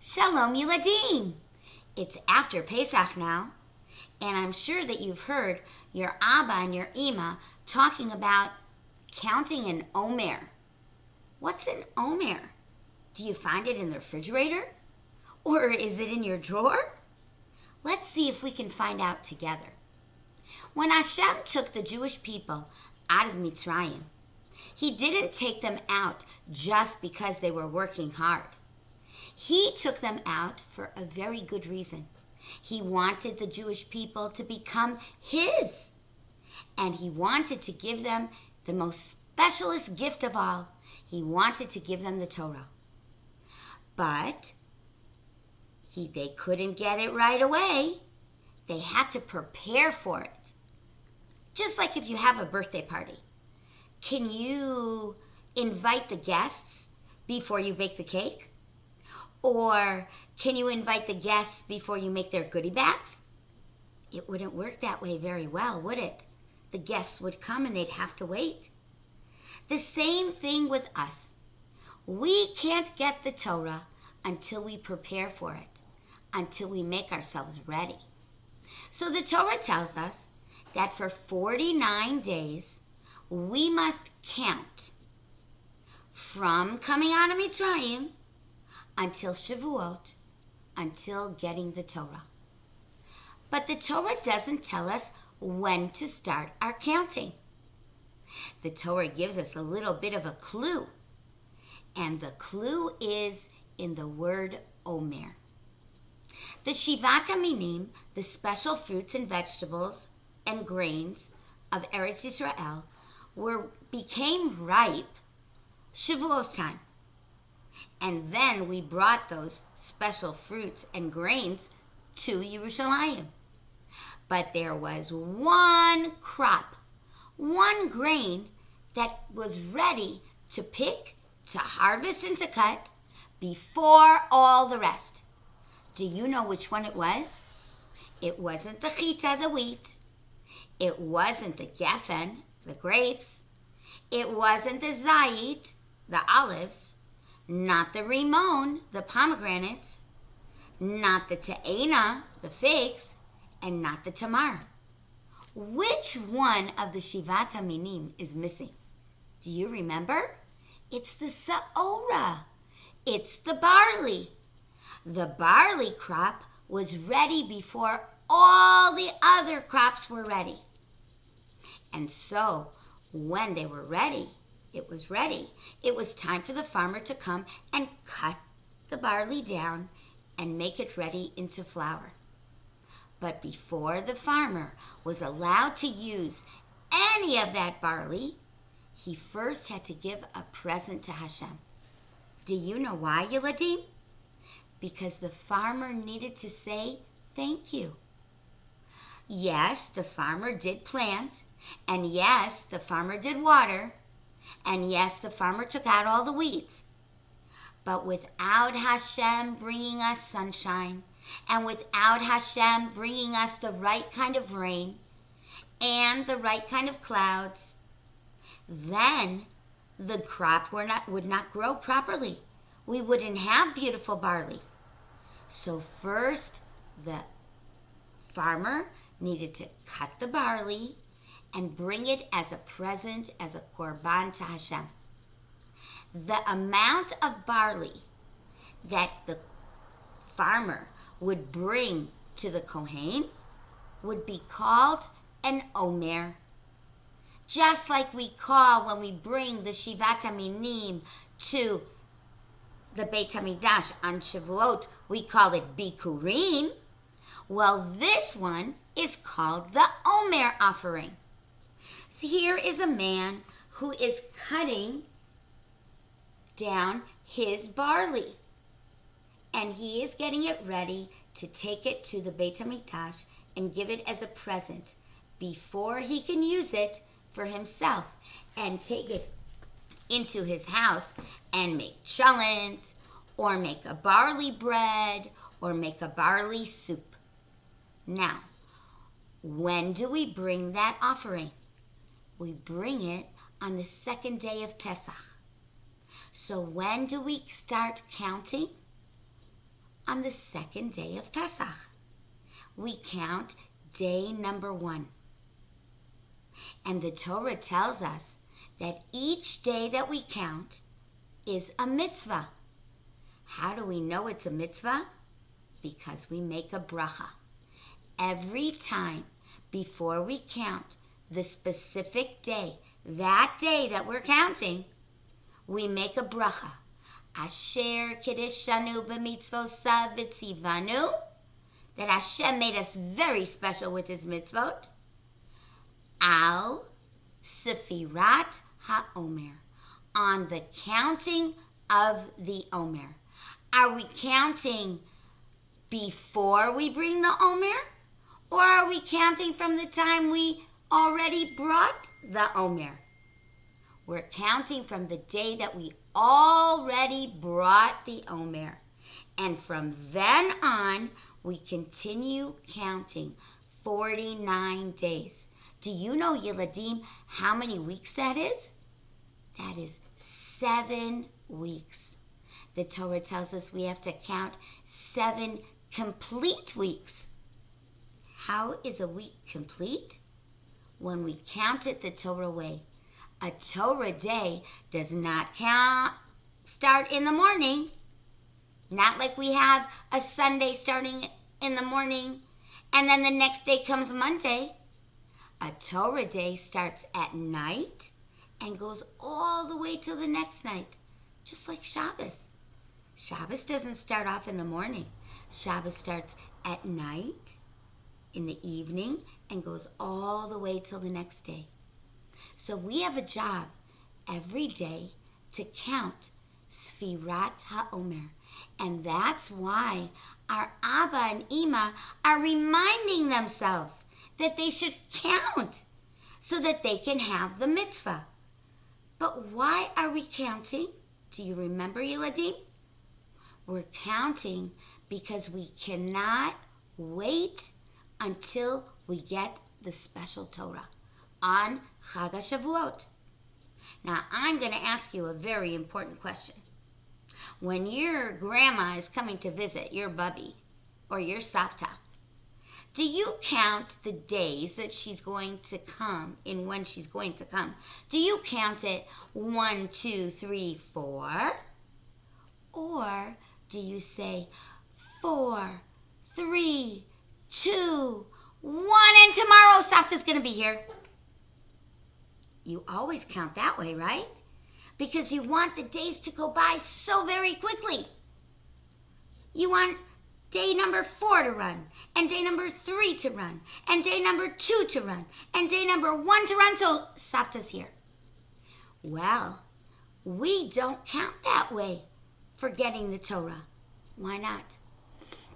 Shalom Yiladim! It's after Pesach now, and I'm sure that you've heard your Abba and your Ima talking about counting an Omer. What's an Omer? Do you find it in the refrigerator? Or is it in your drawer? Let's see if we can find out together. When Hashem took the Jewish people out of Mitzrayim, He didn't take them out just because they were working hard. He took them out for a very good reason. He wanted the Jewish people to become His. And He wanted to give them the most specialist gift of all. He wanted to give them the Torah. But they couldn't get it right away. They had to prepare for it. Just like if you have a birthday party. Can you invite the guests before you bake the cake? Or can you invite the guests before you make their goodie bags? It wouldn't work that way very well, would it? The guests would come and they'd have to wait. The same thing with us. We can't get the Torah until we prepare for it, until we make ourselves ready. So the Torah tells us that for 49 days, we must count from coming out of Mitzrayim until Shavuot, until getting the Torah. But the Torah doesn't tell us when to start our counting. The Torah gives us a little bit of a clue, and the clue is in the word Omer. The Shivat HaMinim, the special fruits and vegetables and grains of Eretz Yisrael, became ripe Shavuos time. And then we brought those special fruits and grains to Yerushalayim. But there was one crop, one grain that was ready to pick, to harvest, and to cut before all the rest. Do you know which one it was? It wasn't the chita, the wheat. It wasn't the geffen, the grapes. It wasn't the zayit, the olives. Not the rimon, the pomegranates. Not the te'ena, the figs. And not the tamar. Which one of the Shivat HaMinim is missing? Do you remember? It's the sa'ora. It's the barley. The barley crop was ready before all the other crops were ready. And so, when they were ready, it was ready. It was time for the farmer to come and cut the barley down and make it ready into flour. But before the farmer was allowed to use any of that barley, he first had to give a present to Hashem. Do you know why, Yiladim? Because the farmer needed to say thank you. Yes, the farmer did plant, and yes, the farmer did water, and yes, the farmer took out all the weeds. But without Hashem bringing us sunshine, and without Hashem bringing us the right kind of rain and the right kind of clouds, then the crop would not grow properly. We wouldn't have beautiful barley. So first, the farmer needed to cut the barley and bring it as a present, as a korban to Hashem. The amount of barley that the farmer would bring to the Kohen would be called an Omer. Just like we call when we bring the Shivat HaMinim to the Beit HaMikdash on Shavuot, we call it Bikurim. Well, this one is called the Omer Offering. So here is a man who is cutting down his barley. And he is getting it ready to take it to the Beit HaMikdash and give it as a present before he can use it for himself and take it into his house and make cholent or make a barley bread or make a barley soup. Now, when do we bring that offering? We bring it on the second day of Pesach. So when do we start counting? on the second day of Pesach. We count day number 1. And the Torah tells us that each day that we count is a mitzvah. How do we know it's a mitzvah? Because we make a bracha. Every time before we count the specific day, that day that we're counting, we make a bracha. Asher kiddushanu b'mitzvosav v'tzivanu, that Hashem made us very special with his mitzvot. Al Sefirat HaOmer, on the counting of the Omer. Are we counting before we bring the Omer? Or are we counting from the time we already brought the Omer? We're counting from the day that we already brought the Omer. And from then on, we continue counting 49 days. Do you know, Yiladim, how many weeks that is? That is 7 weeks. The Torah tells us we have to count 7 complete weeks. How is a week complete? When we count it the Torah way. A Torah day does not start in the morning. Not like we have a Sunday starting in the morning and then the next day comes Monday. A Torah day starts at night and goes all the way till the next night, just like Shabbos. Shabbos doesn't start off in the morning. Shabbos starts at night, in the evening, and goes all the way till the next day. So we have a job every day to count Sefirat HaOmer. And that's why our Abba and Ima are reminding themselves that they should count so that they can have the mitzvah. But why are we counting? Do you remember, Yiladim? We're counting because we cannot wait until we get the special Torah on Chag HaShavuot. Now, I'm going to ask you a very important question. When your grandma is coming to visit your bubby or your savta, do you count the days that she's going to come and when she's going to come? Do you count it 1, 2, 3, 4? Or do you say 4, 3, 2, 1, and tomorrow savta's going to be here? You always count that way, right? Because you want the days to go by so very quickly. You want day number 4 to run, and day number 3 to run, and day number 2 to run, and day number 1 to run, so savta's here. Well, we don't count that way for getting the Torah. Why not?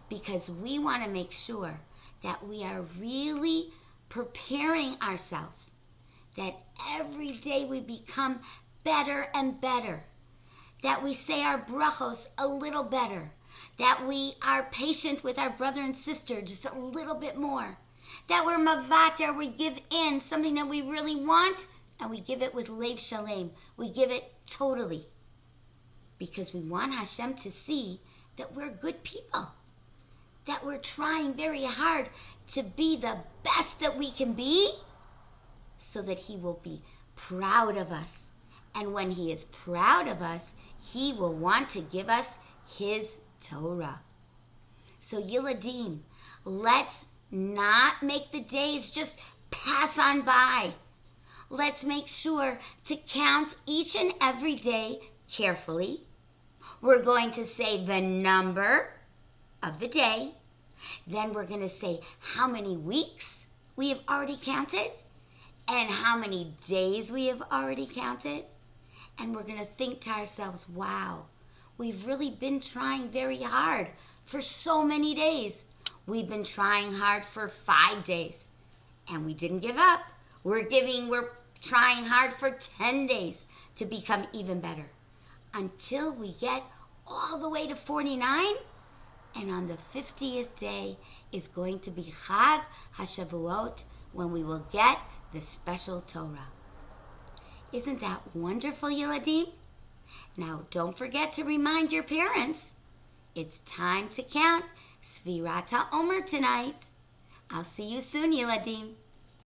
Because we want to make sure that we are really preparing ourselves, that every day we become better and better, that we say our brachos a little better, that we are patient with our brother and sister just a little bit more, that we're mavater, we give in something that we really want, and we give it with lev shalem. We give it totally. Because we want Hashem to see that we're good people, that we're trying very hard to be the best that we can be, so that he will be proud of us. And when he is proud of us, he will want to give us his Torah. So Yiladim, let's not make the days just pass on by. Let's make sure to count each and every day carefully. We're going to say the number of the day. Then we're going to say how many weeks we have already counted and how many days we have already counted. And we're going to think to ourselves, wow, we've really been trying very hard for so many days. We've been trying hard for 5 days, and we didn't give up. We're trying hard for 10 days to become even better, until we get all the way to 49. And on the 50th day is going to be Chag HaShavuot, when we will get the special Torah. Isn't that wonderful, Yiladim? Now, don't forget to remind your parents, It's time to count Sefirat Omer tonight. I'll see you soon, Yiladim.